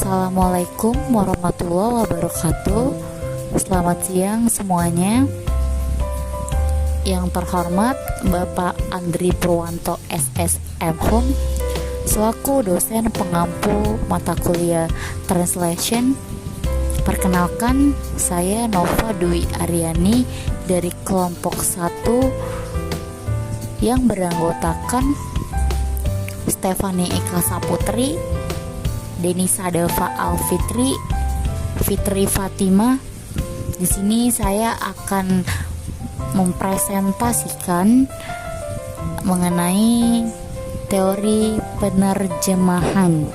Assalamualaikum warahmatullahi wabarakatuh. Selamat siang semuanya. Yang terhormat Bapak Andri Purwanto SSM Hum selaku dosen pengampu mata kuliah Translation. Perkenalkan, saya Nova Dwi Aryani dari kelompok 1 yang beranggotakan Stefani Ikhlas Putri, Denisa Dava Alfitri, Fitri Fatima. Di sini saya akan mempresentasikan mengenai teori penerjemahan.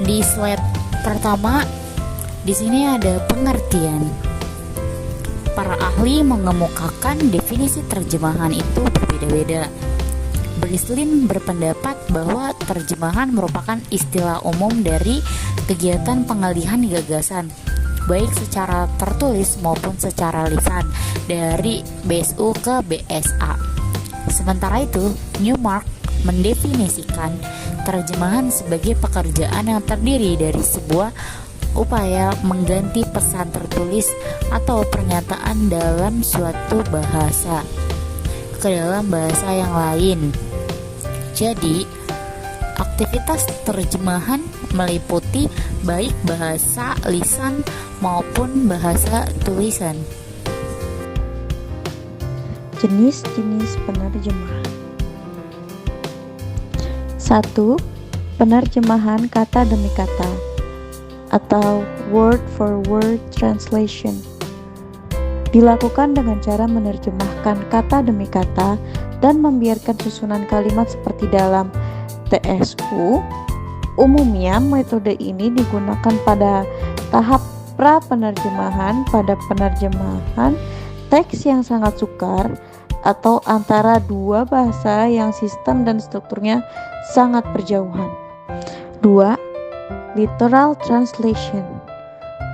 Di slide pertama, di sini ada pengertian. Para ahli mengemukakan definisi terjemahan itu berbeda-beda. Brislin berpendapat bahwa terjemahan merupakan istilah umum dari kegiatan pengalihan gagasan, baik secara tertulis maupun secara lisan, dari BSU ke BSA. Sementara itu, Newmark mendefinisikan terjemahan sebagai pekerjaan yang terdiri dari sebuah upaya mengganti pesan tertulis atau pernyataan dalam suatu bahasa ke dalam bahasa yang lain. Jadi, aktivitas terjemahan meliputi baik bahasa lisan maupun bahasa tulisan. Jenis-jenis penerjemahan. 1. Penerjemahan kata demi kata atau word for word translation. Dilakukan dengan cara menerjemahkan kata demi kata dan membiarkan susunan kalimat seperti dalam TSU. Umumnya metode ini digunakan pada tahap pra-penerjemahan, pada penerjemahan teks yang sangat sukar atau antara dua bahasa yang sistem dan strukturnya sangat berjauhan. 2. Literal translation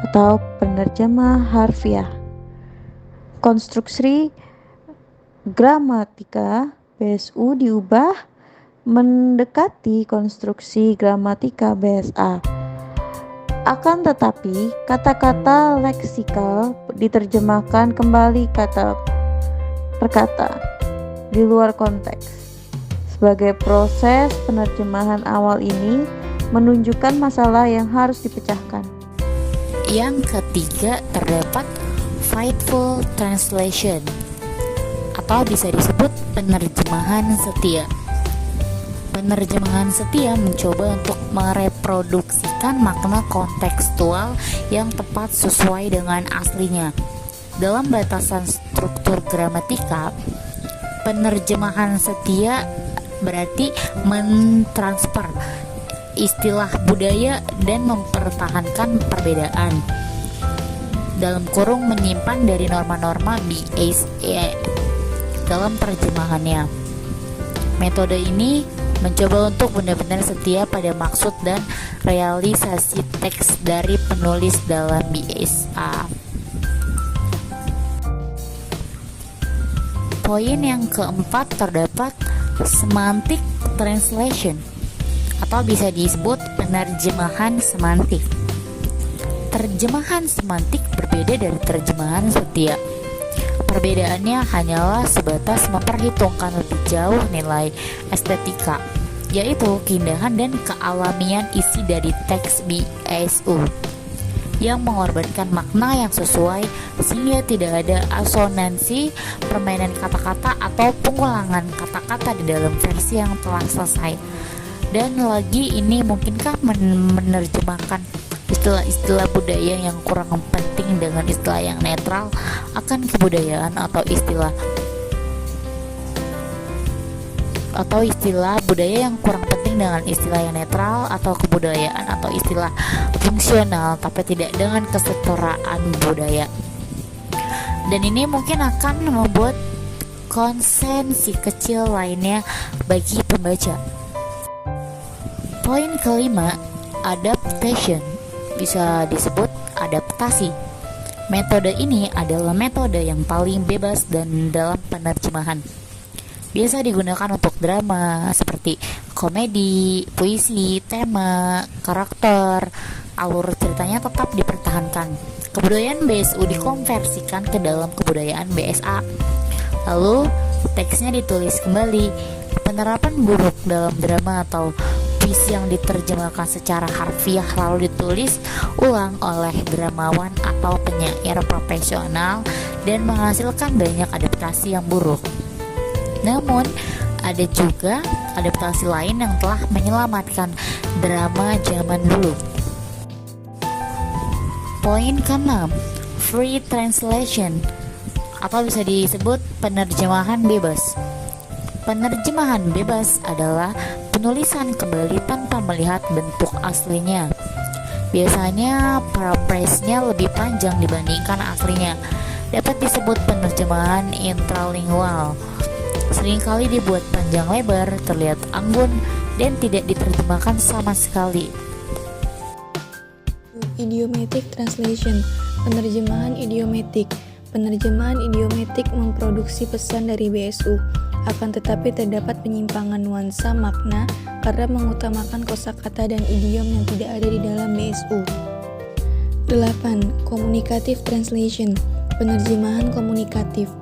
atau penerjemah harfiah. Konstruksi gramatika BSU diubah mendekati konstruksi gramatika BSA. Akan tetapi, kata-kata leksikal diterjemahkan kembali kata per kata di luar konteks. Sebagai proses penerjemahan awal ini menunjukkan masalah yang harus dipecahkan. Yang ketiga, terdapat faithful translation atau bisa disebut penerjemahan setia. Penerjemahan setia mencoba untuk mereproduksikan makna kontekstual yang tepat sesuai dengan aslinya. Dalam batasan struktur gramatika, penerjemahan setia berarti mentransfer istilah budaya dan mempertahankan perbedaan, dalam kurung menyimpan dari norma-norma BSA dalam terjemahannya. Metode ini mencoba untuk benar-benar setia pada maksud dan realisasi teks dari penulis dalam BSA. Poin yang keempat, terdapat semantic translation atau bisa disebut penerjemahan semantik. Terjemahan semantik berbeda dari terjemahan setia. Perbedaannya hanyalah sebatas memperhitungkan lebih jauh nilai estetika, yaitu keindahan dan kealamian isi dari teks BSU, yang mengorbankan makna yang sesuai sehingga tidak ada asonansi, permainan kata-kata atau pengulangan kata-kata di dalam versi yang telah selesai. Dan lagi, ini mungkinkah menerjemahkan istilah-istilah budaya yang kurang penting dengan istilah yang netral akan kebudayaan atau istilah budaya yang kurang penting dengan istilah yang netral atau kebudayaan atau istilah fungsional tapi tidak dengan kesetaraan budaya. Dan ini mungkin akan membuat konsen si kecil lainnya bagi pembaca. Poin kelima, adaptation, bisa disebut adaptasi. Metode ini adalah metode yang paling bebas dan dalam penerjemahan. Biasa digunakan untuk drama seperti komedi, puisi, tema, karakter, alur ceritanya tetap dipertahankan. Kebudayaan BSU dikonversikan ke dalam kebudayaan BSA. Lalu teksnya ditulis kembali. Penerapan buruk dalam drama atau puisi yang diterjemahkan secara harfiah lalu ditulis ulang oleh dramawan atau penyair profesional dan menghasilkan banyak adaptasi yang buruk. Namun, ada juga adaptasi lain yang telah menyelamatkan drama zaman dulu. Poin ke-6, free translation atau bisa disebut penerjemahan bebas. Penerjemahan bebas adalah penulisan kembali tanpa melihat bentuk aslinya. Biasanya paraphrase-nya lebih panjang dibandingkan aslinya. Dapat disebut penerjemahan intralingual. Seringkali dibuat panjang lebar, terlihat anggun, dan tidak diterjemahkan sama sekali. Idiomatic translation, penerjemahan idiomatik. Penerjemahan idiomatik memproduksi pesan dari BSU, akan tetapi terdapat penyimpangan nuansa makna karena mengutamakan kosakata dan idiom yang tidak ada di dalam BSU. 8. Communicative translation, penerjemahan komunikatif.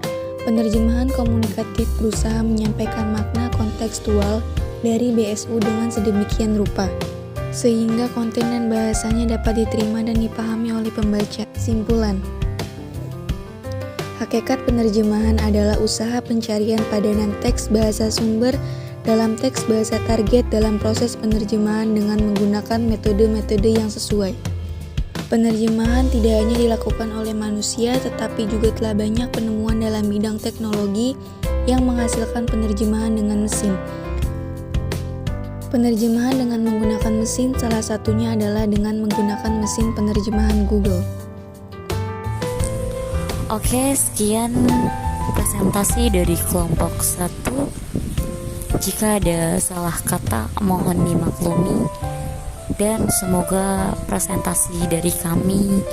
Penerjemahan komunikatif berusaha menyampaikan makna kontekstual dari BSU dengan sedemikian rupa, sehingga konten dan bahasanya dapat diterima dan dipahami oleh pembaca. Simpulan: hakikat penerjemahan adalah usaha pencarian padanan teks bahasa sumber dalam teks bahasa target dalam proses penerjemahan dengan menggunakan metode-metode yang sesuai. Penerjemahan tidak hanya dilakukan oleh manusia, tetapi juga telah banyak penemuan dalam bidang teknologi yang menghasilkan penerjemahan dengan mesin. Penerjemahan dengan menggunakan mesin salah satunya adalah dengan menggunakan mesin penerjemahan Google. Oke, sekian presentasi dari kelompok 1. Jika ada salah kata, mohon dimaklumi. Dan semoga presentasi dari kami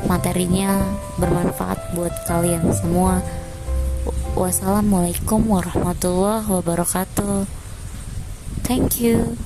materinya bermanfaat buat kalian semua. Wassalamualaikum warahmatullahi wabarakatuh. Thank you.